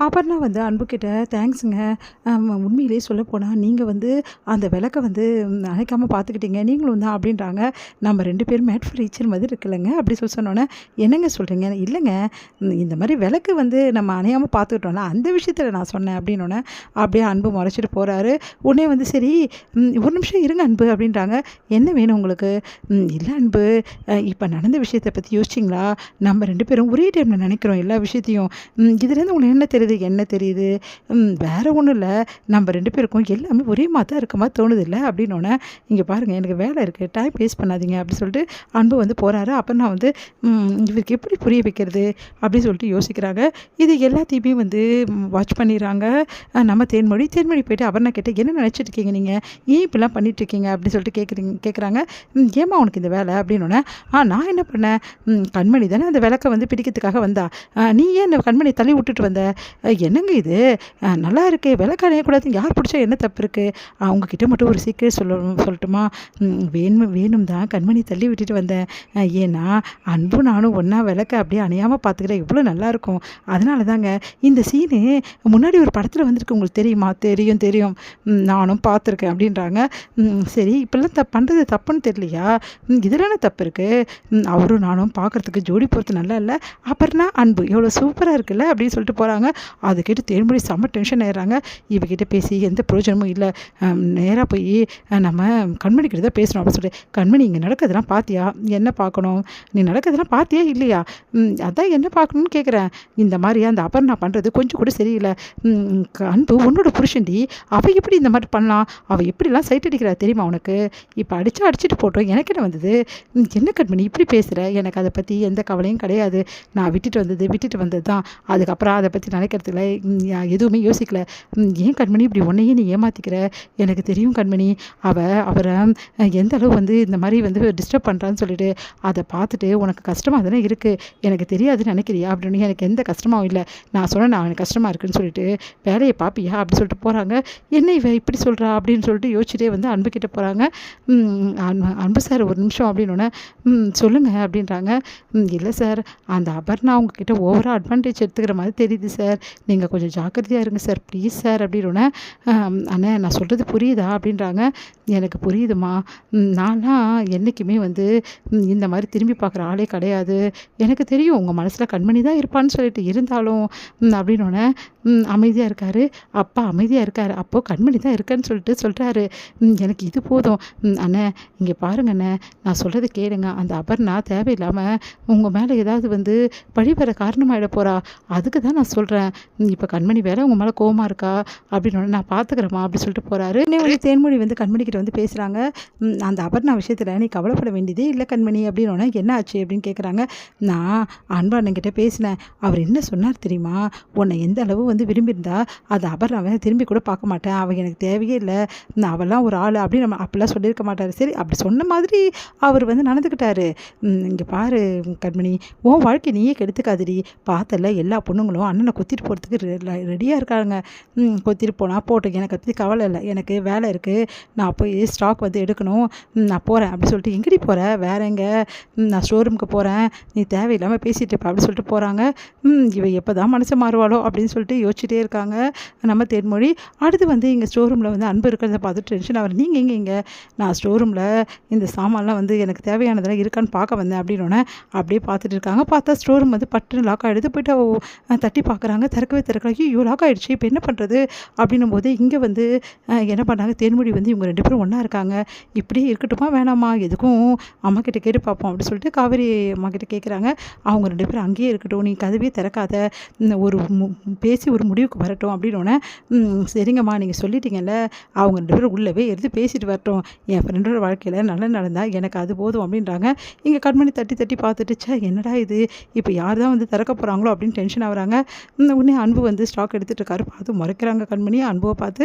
அபர்ணா வந்து அன்புக்கிட்ட தேங்க்ஸுங்க. உண்மையிலேயே சொல்லப்போனால் நீங்கள் வந்து அந்த விளக்க வந்து அணைக்காமல் பார்த்துக்கிட்டீங்க நீங்களும் தான் அப்படின்றாங்க. நம்ம 2 பேரும் மேட் ஃபார் ஈச் மாதிரி இருக்குல்லங்க அப்படி சொன்னோன்னே, என்னங்க சொல்கிறீங்க? இல்லைங்க, இந்த மாதிரி விளக்கு வந்து நம்ம அணையாமல் பார்த்துக்கிட்டோம்ல அந்த விஷயத்தில் நான் சொன்னேன் அப்படின்னோடனே, அப்படியே அன்பு முறைச்சிட்டு போகிறாரு. உடனே வந்து சரி ஒரு நிமிஷம் இருங்க அன்பு அப்படின்றாங்க. என்ன வேணும் உங்களுக்கு? இல்லை அன்பு, இப்போ நடந்த விஷயத்தை பற்றி யோசிச்சிங்களா? நம்ம 2 பேரும் ஒரே டைமில் நினைக்கிறோம் எல்லா விஷயத்தையும். இதுலேருந்து உங்களுக்கு என்ன தெரியுது? வேறு ஒன்றும் இல்லை, நம்ம 2 பேருக்கும் எல்லாமே ஒரே மாதிரி தான் இருக்க மாதிரி தோணுது இல்லை அப்படின்னோடனே, இங்கே பாருங்கள் எனக்கு வேலை இருக்குது, டைம் வேஸ்ட் பண்ணாதீங்க அப்படி சொல்லிட்டு அன்பு வந்து போகிறாரு. அப்போ நான் வந்து இவருக்கு எப்படி புரிய வைக்கிறது அப்படின்னு சொல்லிட்டு யோசிக்கிறாங்க. இது எல்லாத்தையுமே வந்து வாட்ச் பண்ணிடுறாங்க நம்ம தேன்மொழி போயிட்டு அபர்ணா கேட்டு, என்ன நினச்சிட்டு இருக்கீங்க நீங்கள்? ஏன் இப்படிலாம் பண்ணிகிட்ருக்கீங்க அப்படின்னு சொல்லிட்டு கேட்குறாங்க. ஏமா உனக்கு இந்த வேலை அப்படின்னோடனே, நான் என்ன பண்ணேன்? கண்மணி தானே அந்த விளக்கை வந்து பிடிக்கிறதுக்காக வந்தா, நீ ஏன் இந்த கண்மணி தள்ளி விட்டுட்டு வந்த? என்னங்க இது நல்லா இருக்கே, விளக்கு அணையக்கூடாது, யார் பிடிச்சா என்ன தப்பு இருக்குது? அவங்கக்கிட்ட மட்டும் ஒரு சீக்கிரம் சொல்லட்டுமா? வேணும் தான் கண்மணி தள்ளி விட்டுட்டு வந்தேன். ஏன்னா அன்பும் நானும் ஒன்றா விளக்க அப்படியே அணையாமல் பார்த்துக்கிறேன், எவ்வளோ நல்லாயிருக்கும். அதனால தாங்க இந்த சீனு முன்னாடி ஒரு படத்தில் வந்திருக்கு, உங்களுக்கு தெரியுமா? தெரியும், நானும் பார்த்துருக்கேன் அப்படின்றாங்க. சரி, இப்போல்லாம் பண்ணுறது தப்புன்னு தெரியலையா? இதில் தப்பு இருக்குது? அவரும் நானும் பார்க்குறதுக்கு ஜோடி போகிறது நல்லா இல்லை, அப்புறம்னா அன்பு எவ்வளோ சூப்பராக இருக்குல்ல அப்படின்னு சொல்லிட்டு போகிறாங்க. அதை கேட்டு தேன்மொழி செம்ம டென்ஷன் ஆயிடுறாங்க. இவகிட்ட பேசி எந்த பிரயோஜனமும் இல்லை, நேராக போய் நம்ம கண்மணிக்கிட்ட தான் பேசணும் அப்படின்னு சொல்லிட்டு, கண்மணி இங்கே நடக்கிறதுலாம் பார்த்தியா? என்ன பார்க்கணும்? நீ நடக்கிறதுலாம் பார்த்தியா இல்லையா? அதான் என்ன பார்க்கணும்னு கேட்குறேன். இந்த மாதிரி அந்த அபர்ணா பண்ணுறது கொஞ்சம் கூட சரியில்லை. அன்பு உன்னோட புருஷன்டி, அவள் எப்படி இந்த மாதிரி பண்ணலாம்? அவள் எப்படிலாம் சைட் அடிக்கிறா தெரியுமா உனக்கு? இப்போ அடிச்சுட்டு போட்டோம், எனக்கு என்ன வந்தது? என்ன கண்மணி இப்படி பேசுகிற? எனக்கு அதை பற்றி எந்த கவலையும் கிடையாது. நான் விட்டுட்டு வந்தது தான். அதுக்கப்புறம் அதை பற்றி நினைக்கிறதுல எதுவுமே யோசிக்கல. ஏன் கண்மணி இப்படி உன்னையே நீ ஏமாற்றிக்கிற? எனக்கு தெரியும் கண்மணி, அவரை எந்த அளவு வந்து இந்த மாதிரி வந்து டிஸ்டர்ப் பண்ணுறான்னு சொல்லிட்டு, அதை பார்த்துட்டு உனக்கு கஷ்டமாக தானே இருக்குது, எனக்கு தெரியாதுன்னு நினைக்கிறியா அப்படின்னு. எனக்கு எந்த கஷ்டமாகவும் இல்லை, நான் சொன்னேன் எனக்கு கஷ்டமாக இருக்குன்னு சொல்லிட்டு வேலையை பார்ப்பியா அப்படி சொல்லிட்டு போகிறாங்க. என்ன இவ இப்படி சொல்கிறா அப்படின்னு சொல்லிட்டு யோசிச்சுட்டே வந்து அன்புக்கிட்ட போகிறாங்க. அன்பு சார் ஒரு நிமிஷம் அப்படின்னோடனே, சொல்லுங்கள் அப்படின்றாங்க. இல்லை சார், அந்த அபர்ணா உங்ககிட்ட ஓவராக அட்வான்டேஜ் எடுத்துக்கிற மாதிரி தெரியுது சார், நீங்கள் கொஞ்சம் ஜாக்கிரதையாக இருங்க சார் ப்ளீஸ் சார் அப்படின்னோடனே, அண்ணே நான் சொல்கிறது புரியுதா அப்படின்றாங்க. எனக்கு புரியுதுமா, நான்லாம் என்றைக்குமே வந்து இந்த மாதிரி திரும்பி பார்க்குற ஆளே கிடையாது, எனக்கு தெரியும் உங்கள் மனசில் கண்மணி தான் இருப்பான்னு சொல்லிட்டு, இருந்தாலும் அப்படின்னோடனே அமைதியாக இருக்கார். அப்பா அமைதியாக இருக்கார். அப்போது கண்மணி தான் இருக்கேன்னு சொல்லிட்டு சொல்கிறாரு. எனக்கு இது போதும் அண்ணே, இங்கே பாருங்க அண்ணே, நான் சொல்கிறது கேளுங்க, அந்த அபர்ணா தேவையில்லாமல் உங்கள் மேலே ஏதாவது வந்து பழி பெற காரணமாகிட போகிறா, அதுக்கு தான் நான் சொல்கிறேன். இப்போ கண்மணி வேலை உங்கள் மேலே கோவமாக இருக்கா அப்படின்னு, நான் பார்த்துக்கிறேம்மா அப்படி சொல்லிட்டு போகிறாரு. ஒரு தேன்மொழி வந்து கண்மணிக்கிட்ட வந்து பேசுகிறாங்க. அந்த அபர்ணா விஷயத்தில் நீ கவலைப்பட வேண்டியதே இல்லை கண்மணி அப்படின்னோடனே, என்ன ஆச்சு அப்படின்னு கேட்குறாங்க. நான் அன்பண்ணங்கிட்ட பேசினேன், அவர் என்ன சொன்னார் தெரியுமா? உன்னை எந்த அளவு வந்து விரும்பியிருந்தா அது அபர்ணாவை திரும்பி கூட பார்க்க மாட்டேன், அவள் எனக்கு தேவையே இல்லை, அவெல்லாம் ஒரு ஆள் அப்படின்னு நம்ம அப்படிலாம் சொல்லியிருக்க மாட்டார். சரி அப்படி சொன்ன மாதிரி அவர் வந்து நடந்துக்கிட்டாரு. இங்கே பாரு கண்மணி, உன் வாழ்க்கை நீயே கெடுத்துக்காதடி, பார்த்தல எல்லா பொண்ணுங்களும் அண்ணனை கொத்திட்டு போகிறதுக்கு ரெடியாக இருக்காங்க. கொத்திட்டு போனால் போட்டோம், எனக்கு பற்றி கவலை இல்லை, எனக்கு வேலை இருக்குது, நான் போய் ஸ்டாக் வந்து எடுக்கணும், நான் போகிறேன் அப்படி சொல்லிட்டு. எங்கடி போகிற? வேற எங்கே? நான் ஸ்டோர் ரூமுக்கு போகிறேன், நீ தேவையில்லாமல் பேசிகிட்டு இருப்ப அப்படி சொல்லிட்டு போகிறாங்க. இவ எப்போ தான் மனசு மாறுவாளோ அப்படின்னு சொல்லிட்டு யோசிச்சுட்டே இருக்காங்க நம்ம தேன்மொழி. அடுத்து வந்து இங்கே ஸ்டோர் ரூமில் வந்து அன்பு இருக்கிறத பார்த்துட்டு டென்ஷன் அவர். நீங்கள் இங்கே நான் ஸ்டோர் ரூமில் இந்த சாமான்லாம் வந்து எனக்கு தேவையானதெல்லாம் இருக்கான்னு பார்க்க வந்தேன் அப்படின்னோடனே அப்படியே பார்த்துட்டு இருக்காங்க. பார்த்தா ஸ்டோர் ரூம் வந்து பட்டுன்னு லாக் ஆகிடுது. போய்ட்டு தட்டி பார்க்குறாங்க, திறக்கல. ஐயோ லாக் ஆகிடுச்சு, இப்போ என்ன பண்ணுறது அப்படின்னும் போது இங்கே வந்து என்ன பண்ணாங்க, தேன்மொழி வந்து இவங்க 2 பேரும் ஒன்றா இருக்காங்க, இப்படியே இருக்கட்டுமா வேணாமா, எதுக்கும் அம்மா கிட்ட கேட்டு பார்ப்போம் அப்படின்னு சொல்லிட்டு காவேரி அம்மா கிட்ட கேட்குறாங்க. அவங்க 2 பேரும் அங்கேயே இருக்கட்டும், நீ கதவே திறக்காத, ஒரு பேசி ஒரு முடிவுக்கு வரட்டும் அப்படின்னோடனே, சரிங்கம்மா நீங்கள் சொல்லிட்டீங்கல்ல, அவங்க 2 பேரும் உள்ளவே எடுத்து பேசிட்டு வரட்டும், என் ஃப்ரெண்டோட வாழ்க்கையில் நல்லா நடந்தால் எனக்கு அது போதும் அப்படின்றாங்க. இங்கே கண்மணி தட்டி பார்த்துட்டு, என்னடா இது, இப்போ யார் தான் வந்து திறக்க போகிறாங்களோ அப்படின்னு டென்ஷன் ஆகுறாங்க. உடனே அன்பு வந்து ஸ்டாக் எடுத்துகிட்டு இருக்காரு. பார்த்து முறைக்கிறாங்க கண்மணி அன்புவை பார்த்து.